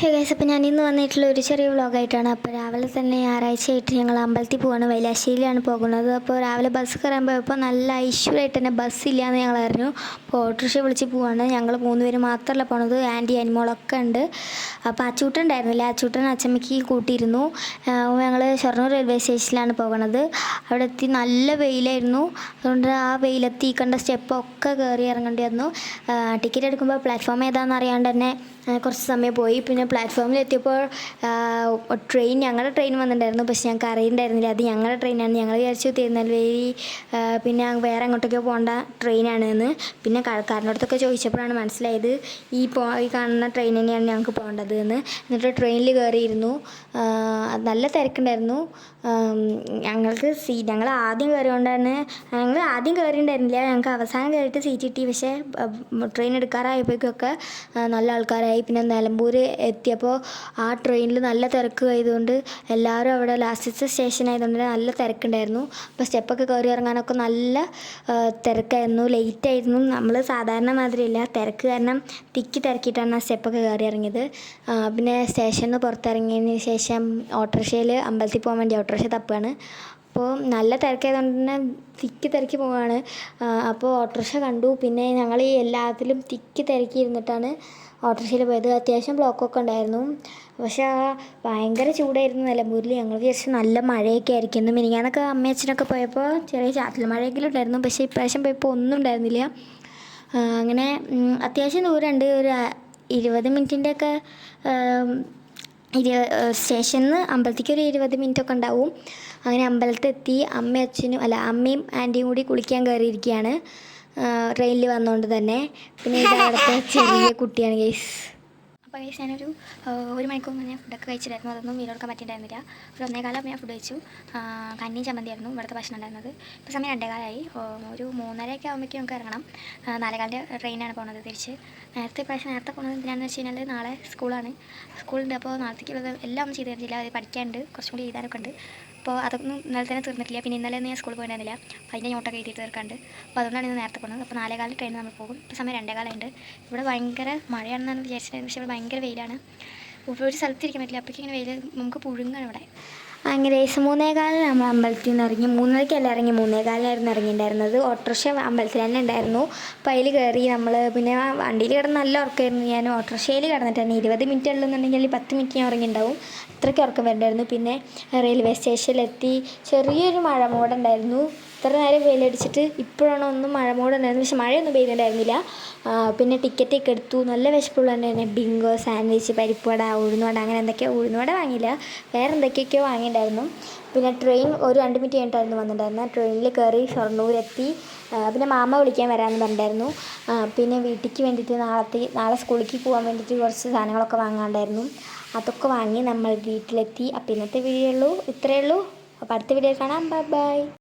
Hey guys, അപ്പോൾ ഞാൻ ഇന്ന് വന്നിട്ടുള്ള ഒരു ചെറിയ വ്ളോഗായിട്ടാണ്. അപ്പോൾ രാവിലെ തന്നെ ഞായറാഴ്ചയായിട്ട് ഞങ്ങൾ അമ്പലത്തിൽ പോവാണ്. വൈലാശ്ശേരിയിലാണ് പോകുന്നത്. അപ്പോൾ രാവിലെ ബസ് കയറാൻ പോയപ്പോൾ നല്ല ഐശ്വര്യമായിട്ട് തന്നെ ബസ്സില്ല എന്ന് ഞങ്ങൾ അറിഞ്ഞു. അപ്പോൾ ഓട്ടോറിക്ഷ വിളിച്ച് പോവാണ്. ഞങ്ങൾ 3 പേര് മാത്രമല്ല പോണത്, ആൻറ്റി അനിമോളൊക്കെ ഉണ്ട്. അപ്പോൾ അച്ചൂട്ടൻ ഉണ്ടായിരുന്നില്ല, അച്ചൂട്ടൻ അച്ചമ്മയ്ക്ക് കൂട്ടിയിരുന്നു. ഞങ്ങൾ ഷൊർണൂർ റെയിൽവേ സ്റ്റേഷനിലാണ് പോകുന്നത്. അവിടെ എത്തി നല്ല വെയിലായിരുന്നു. അതുകൊണ്ട് ആ വെയിലെത്തി കണ്ട സ്റ്റെപ്പൊക്കെ കയറി ഇറങ്ങേണ്ടി വന്നു. ടിക്കറ്റ് എടുക്കുമ്പോൾ പ്ലാറ്റ്ഫോം ഏതാണെന്ന് അറിയാണ്ട് തന്നെ കുറച്ച് സമയം പോയി. പിന്നെ പ്ലാറ്റ്ഫോമിൽ എത്തിയപ്പോൾ ഞങ്ങളുടെ ട്രെയിൻ വന്നിട്ടുണ്ടായിരുന്നു. പക്ഷെ ഞങ്ങൾക്ക് അറിയണ്ടായിരുന്നില്ല അത് ഞങ്ങളുടെ ട്രെയിനാണ്. ഞങ്ങൾ വിചാരിച്ചു തിരുനെൽവേലി പിന്നെ വേറെ എങ്ങോട്ടൊക്കെ പോകേണ്ട ട്രെയിനാണ് എന്ന്. പിന്നെ കാരനോടത്തൊക്കെ ചോദിച്ചപ്പോഴാണ് മനസ്സിലായത് ഈ കാണുന്ന ട്രെയിൻ തന്നെയാണ് ഞങ്ങൾക്ക് പോകേണ്ടത് എന്ന്. എന്നിട്ട് ട്രെയിനിൽ കയറിയിരുന്നു. നല്ല തിരക്കുണ്ടായിരുന്നു. ഞങ്ങൾ ആദ്യം കയറിയോണ്ടാണ് ഞങ്ങൾ ആദ്യം കയറിയിട്ടുണ്ടായിരുന്നില്ല. ഞങ്ങൾക്ക് അവസാനം കയറിയിട്ട് സീറ്റ് കിട്ടി. പക്ഷേ ട്രെയിൻ എടുക്കാറായപ്പോഴേക്കൊക്കെ നല്ല ആൾക്കാരായി. പിന്നെ നിലമ്പൂർ എത്തിയപ്പോൾ ആ ട്രെയിനിൽ നല്ല തിരക്ക് ആയതുകൊണ്ട് എല്ലാവരും അവിടെ ലാസ്റ്റത്തെ സ്റ്റേഷൻ ആയതുകൊണ്ട് നല്ല തിരക്കുണ്ടായിരുന്നു. അപ്പോൾ സ്റ്റെപ്പൊക്കെ കയറി ഇറങ്ങാനൊക്കെ നല്ല തിരക്കായിരുന്നു. ലേറ്റായിരുന്നു. നമ്മൾ സാധാരണ മാതിരിയില്ല, തിരക്ക് കാരണം തിരക്കിയിട്ടാണ് ആ സ്റ്റെപ്പൊക്കെ കയറി ഇറങ്ങിയത്. പിന്നെ സ്റ്റേഷനിൽ നിന്ന് പുറത്തിറങ്ങിയതിന് ശേഷം ഓട്ടോറിക്ഷയിൽ അമ്പലത്തിൽ പോകാൻ വേണ്ടി ഓട്ടോറിക്ഷ തപ്പുകയാണ്. അപ്പോൾ നല്ല തിരക്കായതുകൊണ്ട് തന്നെ തിരക്കി പോവുകയാണ്. അപ്പോൾ ഓട്ടോറിക്ഷ കണ്ടു. പിന്നെ ഞങ്ങൾ ഈ എല്ലാത്തിലും തിരക്കി ഇരുന്നിട്ടാണ് ഓട്ടോറിക്ഷയിൽ പോയത്. അത്യാവശ്യം ബ്ലോക്കൊക്കെ ഉണ്ടായിരുന്നു. പക്ഷേ ഭയങ്കര ചൂടായിരുന്നു നിലമ്പൂരിൽ. ഞങ്ങൾ വിചാരിച്ചു നല്ല മഴയൊക്കെ ആയിരിക്കും. മിനിങ്ങാന്നൊക്കെ അമ്മയും അച്ഛനൊക്കെ പോയപ്പോൾ ചെറിയ ചാറ്റൽ മഴയെങ്കിലും ഉണ്ടായിരുന്നു. പക്ഷേ ഇപ്രാവശ്യം പോയപ്പോൾ ഒന്നും ഉണ്ടായിരുന്നില്ല. അങ്ങനെ അത്യാവശ്യം ദൂരമുണ്ട്, ഒരു 20 മിനിറ്റിൻ്റെയൊക്കെ സ്റ്റേഷനിൽ നിന്ന് അമ്പലത്തേക്ക് ഒരു 20 മിനിറ്റൊക്കെ ഉണ്ടാവും. അങ്ങനെ അമ്പലത്തെത്തി. അമ്മയും ആൻറ്റിയും കൂടി കുളിക്കാൻ കയറിയിരിക്കുകയാണ് ട്രെയിനിൽ വന്നുകൊണ്ട് തന്നെ. പിന്നെ ഇത് അവിടുത്തെ ചെറിയ കുട്ടിയാണ് ഗൈസ്. അപ്പോൾ ഗൈസ് ഞാനൊരു 1 മണിക്കൂർ മുന്നേ ഫുഡൊക്കെ കഴിച്ചിട്ടായിരുന്നു. അതൊന്നും വീടെടുക്കാൻ പറ്റിയിട്ടുണ്ടായിരുന്നില്ല. ഒരു 1:15 ഞാൻ ഫുഡ് കഴിച്ചു. കഞ്ഞിയും ചമ്മന്തിയായിരുന്നു ഇവിടുത്തെ ഭക്ഷണം ഉണ്ടായിരുന്നത്. ഇപ്പോൾ സമയം 2:15 ഒരു 3:30 ആകുമ്പോഴേക്കും നമുക്ക് ഇറങ്ങണം. 4:15 ട്രെയിനാണ് പോകുന്നത് തിരിച്ച്. നേരത്തെ പോകുന്നത് എന്തിനാണെന്ന് വെച്ച് കഴിഞ്ഞാൽ നാളെ സ്കൂളുണ്ട്. അപ്പോൾ നാളത്തേക്കുള്ളത് എല്ലാം ഒന്നും ചെയ്ത് തരുന്നില്ല. അത് പഠിക്കാനുണ്ട്, കുറച്ചും കൂടി എഴുതാനൊക്കെ ഉണ്ട്. അപ്പോൾ അതൊന്നും ഇന്നലെ തന്നെ തീർന്നിട്ടില്ല. പിന്നെ ഇന്നലെ ഞാൻ സ്കൂളിൽ പോയിട്ടുണ്ടായിരുന്നില്ല. അപ്പോൾ അതിൻ്റെ നോട്ടൊക്കെ എഴുതിയിട്ട് തീർക്കാണ്ട്. അപ്പോൾ അതുകൊണ്ടാണ് ഇന്ന് നേരത്തെ പോകുന്നത്. അപ്പോൾ 4:15 ട്രെയിൻ നമ്മൾ പോകും. ഇപ്പോൾ സമയം 2:15 ഇവിടെ ഭയങ്കര മഴയാണെന്നാണ് വിചാരിച്ചിട്ടുണ്ടായിരുന്നത്. പക്ഷേ ഇവിടെ ഭയങ്കര വെയിലാണ്. ഒരു സ്ഥലത്തിരിക്കാൻ പറ്റില്ല. അപ്പോഴേക്കും ഇങ്ങനെ വെയിൽ നമുക്ക് പുഴുങ്ങാണ് ഇവിടെ. അങ്ങനെ 3:15 നമ്മൾ അമ്പലത്തിൽ നിന്ന് ഇറങ്ങി. 3:30 ഇറങ്ങി, 3:15 ഇറങ്ങിയിട്ടുണ്ടായിരുന്നത്. ഓട്ടോറിക്ഷ അമ്പലത്തിൽ തന്നെ ഉണ്ടായിരുന്നു. അപ്പോൾ അതിൽ കയറി നമ്മൾ. പിന്നെ വണ്ടിയിൽ കിടന്ന് നല്ല ഉറക്കമായിരുന്നു. ഞാൻ ഓട്ടോറിക്ഷയിൽ കിടന്നിട്ടായിരുന്നു 20 മിനിറ്റ് ഉള്ളതെന്നുണ്ടെങ്കിൽ 10 മിനിറ്റ് ഞാൻ ഉറങ്ങിയിട്ടുണ്ടാവും. അത്രയ്ക്ക് ഉറക്കം വരുന്നുണ്ടായിരുന്നു. പിന്നെ റെയിൽവേ സ്റ്റേഷനിലെത്തി. ചെറിയൊരു മഴ മൂടുണ്ടായിരുന്നു. ഇത്ര നേരം വെയിലടിച്ചിട്ട് ഇപ്പോഴാണ് ഒന്നും മഴ മൂടുണ്ടായിരുന്നു. പക്ഷെ മഴയൊന്നും പെയ്തിട്ടുണ്ടായിരുന്നില്ല. പിന്നെ ടിക്കറ്റൊക്കെ എടുത്തു. നല്ല വിശപ്പുള്ള തന്നെ ബിങ്കോ, സാൻഡ്വിച്ച്, പരിപ്പുവട, ഉഴുന്നുവട, അങ്ങനെ എന്തൊക്കെയോ. ഉഴുന്നുവട വാങ്ങിയില്ല, വേറെ എന്തൊക്കെയൊക്കെയോ വാങ്ങിയിട്ടുണ്ടായിരുന്നു. പിന്നെ ട്രെയിൻ ഒരു 2 മിനിറ്റ് കഴിഞ്ഞിട്ടായിരുന്നു വന്നിട്ടുണ്ടായിരുന്നത്. ട്രെയിനിൽ കയറി ഷൊർണൂരെത്തി. പിന്നെ മാമ വിളിക്കാൻ വരാമെന്ന് പറഞ്ഞിട്ടുണ്ടായിരുന്നു. പിന്നെ വീട്ടിലേക്ക് വേണ്ടിയിട്ട് നാളെ സ്കൂളിലേക്ക് പോകാൻ വേണ്ടിയിട്ട് കുറച്ച് സാധനങ്ങളൊക്കെ വാങ്ങാണ്ടായിരുന്നു. അതൊക്കെ വാങ്ങി നമ്മൾ വീട്ടിലെത്തി. അപ്പോൾ ഇന്നത്തെ വീഡിയോ ഇത്രയേ ഉള്ളൂ. അപ്പോൾ അടുത്ത വീഡിയോ കാണാം. ബൈ.